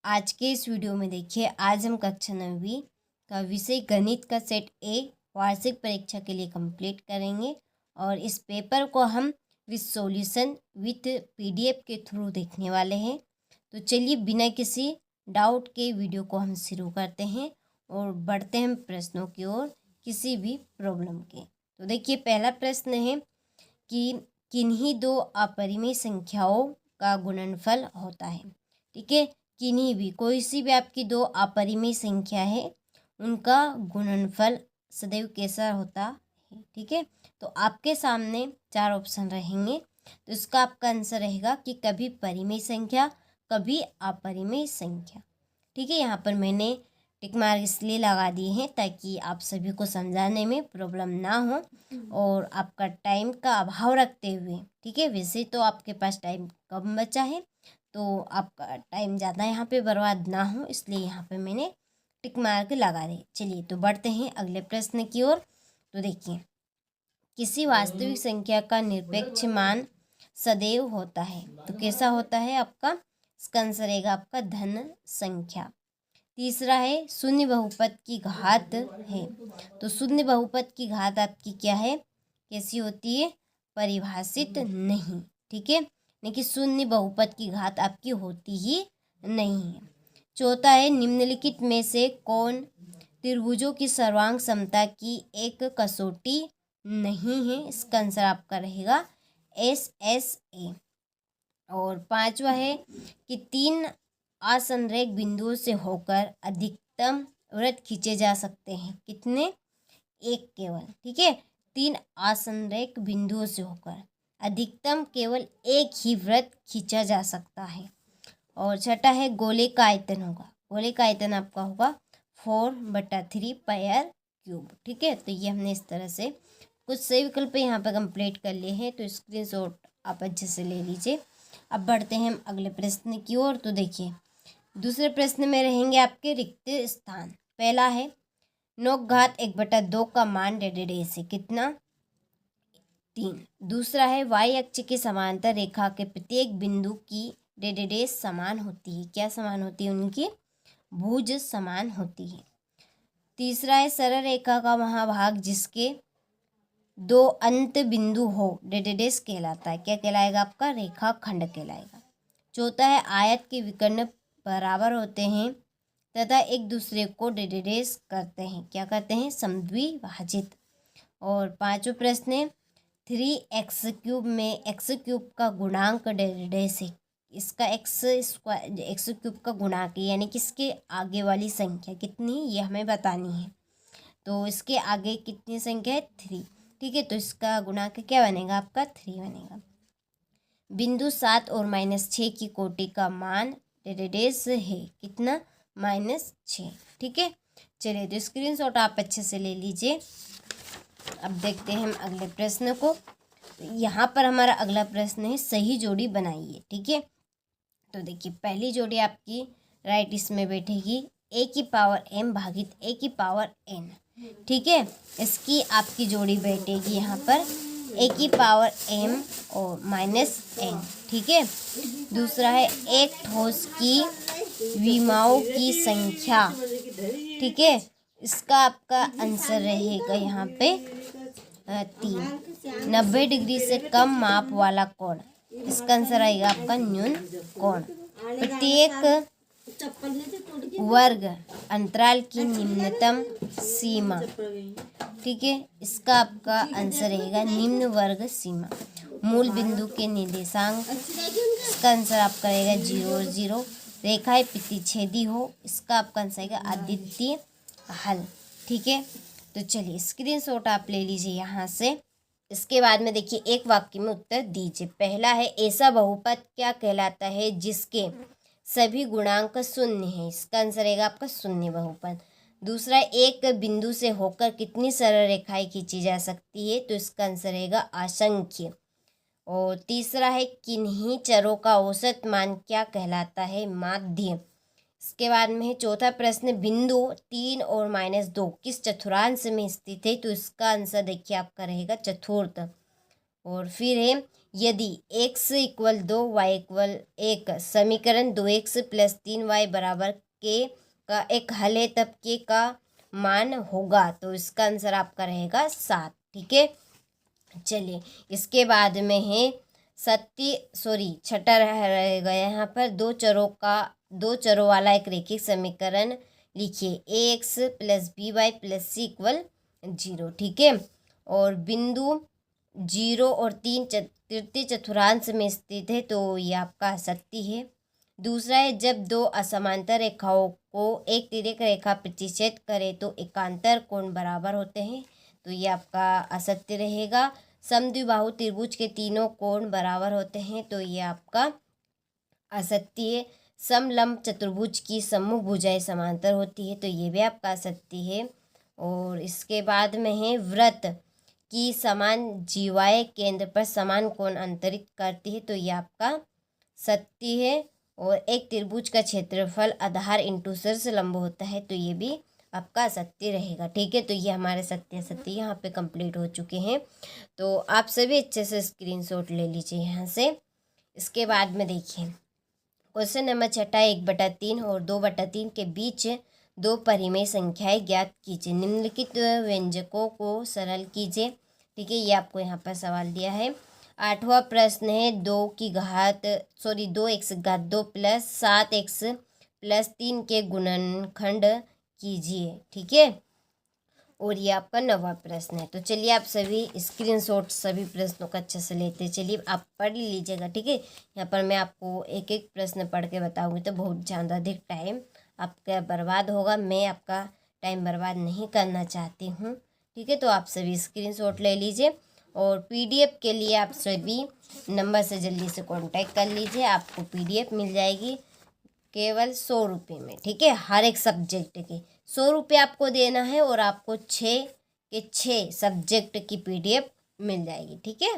आज के इस वीडियो में देखिए, आज हम कक्षा 9वीं का विषय गणित का सेट ए वार्षिक परीक्षा के लिए कंप्लीट करेंगे और इस पेपर को हम विथ सॉल्यूशन विथ पीडीएफ के थ्रू देखने वाले हैं। तो चलिए बिना किसी डाउट के वीडियो को हम शुरू करते हैं और बढ़ते हैं प्रश्नों की ओर किसी भी प्रॉब्लम के। तो देखिए, पहला प्रश्न है कि किन्हीं दो अपरिमेय संख्याओं का गुणनफल होता है। ठीक है, किन्हीं भी, कोई सी भी आपकी दो अपरिमेय संख्या है, उनका गुणनफल सदैव कैसा होता है। ठीक है, तो आपके सामने चार ऑप्शन रहेंगे, तो इसका आपका आंसर रहेगा कि कभी परिमेय संख्या, कभी अपरिमेय संख्या। ठीक है, यहाँ पर मैंने टिक मार्क इसलिए लगा दिए हैं ताकि आप सभी को समझाने में प्रॉब्लम ना हो और आपका टाइम का अभाव रखते हुए, ठीक है, वैसे तो आपके पास टाइम कम बचा है तो आपका टाइम ज़्यादा यहाँ पे बर्बाद ना हो, इसलिए यहाँ पे मैंने टिक मार्क लगा दिए। चलिए तो बढ़ते हैं अगले प्रश्न की ओर। तो देखिए, किसी वास्तविक संख्या का निरपेक्ष मान सदैव होता है, तो कैसा होता है आपका, इसका आंसर रहेगा आपका धन संख्या। तीसरा है शून्य बहुपद की घात है, तो शून्य बहुपद की घात आपकी क्या है, कैसी होती है, परिभाषित नहीं। ठीक है, लेकिन शून्य बहुपद की घात आपकी होती ही नहीं है। चौथा है निम्नलिखित में से कौन त्रिभुजों की सर्वांग समता की एक कसौटी नहीं है, इसका आंसर आपका रहेगा SSA। और पांचवा है कि तीन असंरेख बिंदुओं से होकर अधिकतम वृत्त खींचे जा सकते हैं, कितने, एक केवल। ठीक है, तीन असंरेख बिंदुओं से होकर अधिकतम केवल एक ही वृत्त खींचा जा सकता है। और छठा है गोले का आयतन होगा, गोले का आयतन आपका होगा 4/3 पायर क्यूब। ठीक है, तो ये हमने इस तरह से कुछ सही विकल्प यहाँ पर कंप्लीट कर लिए हैं, तो स्क्रीनशॉट आप अच्छे से ले लीजिए। अब बढ़ते हैं हम अगले प्रश्न की ओर। तो देखिए, दूसरे प्रश्न में रहेंगे आपके रिक्त स्थान। पहला है 9/1/2 का मान डेडेडे से कितना, 3। दूसरा है वाई अक्ष के समांतर रेखा के प्रत्येक बिंदु की डेडेडे समान होती है, क्या समान होती है, उनकी भुज समान होती है। तीसरा है सरल रेखा का महाभाग जिसके दो अंत बिंदु हो डेडेडेस कहलाता है, क्या कहलाएगा आपका, रेखा खंड कहलाएगा। चौथा है आयत के विकर्ण बराबर होते हैं तथा एक दूसरे को डेडेडेस करते हैं, क्या करते हैं, समद्विभाजित। और पांचवा प्रश्न है 3x³ में x³ का गुणांक डेडेडेस है, इसका x³ का गुणांक यानी कि इसके आगे वाली संख्या कितनी, ये हमें बतानी है। तो इसके आगे कितनी संख्या है, 3। ठीक है, तो इसका गुणांक क्या बनेगा आपका, 3 बनेगा। बिंदु 7 और -6 की कोटि का मान डेडेडेस है, कितना, -6। ठीक है, चलिए तो स्क्रीनशॉट आप अच्छे से ले लीजिए। अब देखते हैं हम अगले प्रश्न को। यहाँ पर हमारा अगला प्रश्न है सही जोड़ी बनाइए। ठीक है, तो देखिए पहली जोड़ी आपकी राइट इसमें बैठेगी a⁴m भागित a⁴n। ठीक है, इसकी आपकी जोड़ी बैठेगी यहाँ पर a⁴m और -n। ठीक है, दूसरा है एक ठोस की विमाओं की संख्या। ठीक है, इसका आपका आंसर रहेगा यहाँ पे 3। 90 डिग्री से कम माप वाला कोण, इसका आंसर आएगा आपका न्यून कोण। प्रत्येक वर्ग अंतराल की निम्नतम सीमा। ठीक है, इसका आपका आंसर रहेगा निम्न वर्ग सीमा। मूल बिंदु के निर्देशांक, इसका आंसर आपका रहेगा 0 0। रेखाएं प्रतिच्छेदी हो, इसका आपका आंसर रहेगा अद्वितीय हल। ठीक है, तो चलिए स्क्रीनशॉट आप ले लीजिए यहाँ से। इसके बाद में देखिए एक वाक्य में उत्तर दीजिए। पहला है ऐसा बहुपद क्या कहलाता है जिसके सभी गुणांक शून्य है, इसका आंसर रहेगा आपका शून्य बहुपद। दूसरा, एक बिंदु से होकर कितनी सरल रेखाएं खींची जा सकती है, तो इसका आंसर रहेगा असंख्य। और तीसरा है किन्हीं चरों का औसत मान क्या कहलाता है, माध्य। इसके बाद में है चौथा प्रश्न बिंदु 3 और -2 किस चतुर्थांश में स्थित है, तो इसका आंसर देखिए आपका रहेगा चतुर्थ। और फिर है यदि x इक्वल 2 y इक्वल 1 समीकरण 2x प्लस 3y बराबर k का एक हल है तब k का मान होगा, तो इसका आंसर आपका रहेगा 7। ठीक है, चलिए इसके बाद में है छठा रहेगा यहाँ पर दो चरों वाला एक रैखिक समीकरण लिखिए ax plus by plus c equal 0। ठीक है, और बिंदु 0 और 3 तृतीय चतुर्थांश में स्थित है, तो ये आपका सत्य है। दूसरा है जब दो असमांतर रेखाओं को एक तिर्यक रेखा प्रतिच्छेद करे तो एकांतर कोण बराबर होते हैं, तो ये आपका असत्य रहेगा। समद्विबाहु त्रिभुज के तीनों कोण बराबर होते हैं, तो ये आपका असत्य है। समलंब चतुर्भुज की समूह भुजाएं समांतर होती है, तो ये भी आपका असत्य है। और इसके बाद में है वृत्त की समान जीवाएं केंद्र पर समान कोण अंतरित करती है, तो ये आपका सत्य है। और एक त्रिभुज का क्षेत्रफल आधार इंटू शीर्ष लंब होता है, तो ये भी आपका सत्य रहेगा। ठीक है, तो ये हमारे सत्य यहाँ पे कंप्लीट हो चुके हैं। तो आप सभी अच्छे से स्क्रीनशॉट ले लीजिए यहाँ से। इसके बाद में देखिए क्वेश्चन नंबर 6 1/3 और 2/3 के बीच दो परिमेय संख्याएं ज्ञात कीजिए। निम्नलिखित व्यंजकों को सरल कीजिए। ठीक है, ये आपको यहाँ पर सवाल दिया है। 8वां प्रश्न है 2x घात 2 प्लस 7x प्लस 3 के गुणनखंड कीजिए। ठीक है, और ये आपका 9वां प्रश्न है। तो चलिए आप सभी स्क्रीनशॉट सभी प्रश्नों का अच्छे से लेते हैं। चलिए आप पढ़ लीजिएगा। ठीक है, यहाँ पर मैं आपको एक एक प्रश्न पढ़ के बताऊंगी, तो बहुत ज़्यादा अधिक टाइम आपका बर्बाद होगा। मैं आपका टाइम बर्बाद नहीं करना चाहती हूँ। ठीक है, तो आप सभी स्क्रीनशॉट ले लीजिए और पीडीएफ के लिए आप सभी नंबर से जल्दी से कांटेक्ट कर लीजिए। आपको पीडीएफ मिल जाएगी केवल 100 रुपये में। ठीक है, हर एक सब्जेक्ट के 100 रुपये आपको देना है और आपको 6 के 6 सब्जेक्ट की पीडीएफ मिल जाएगी। ठीक है।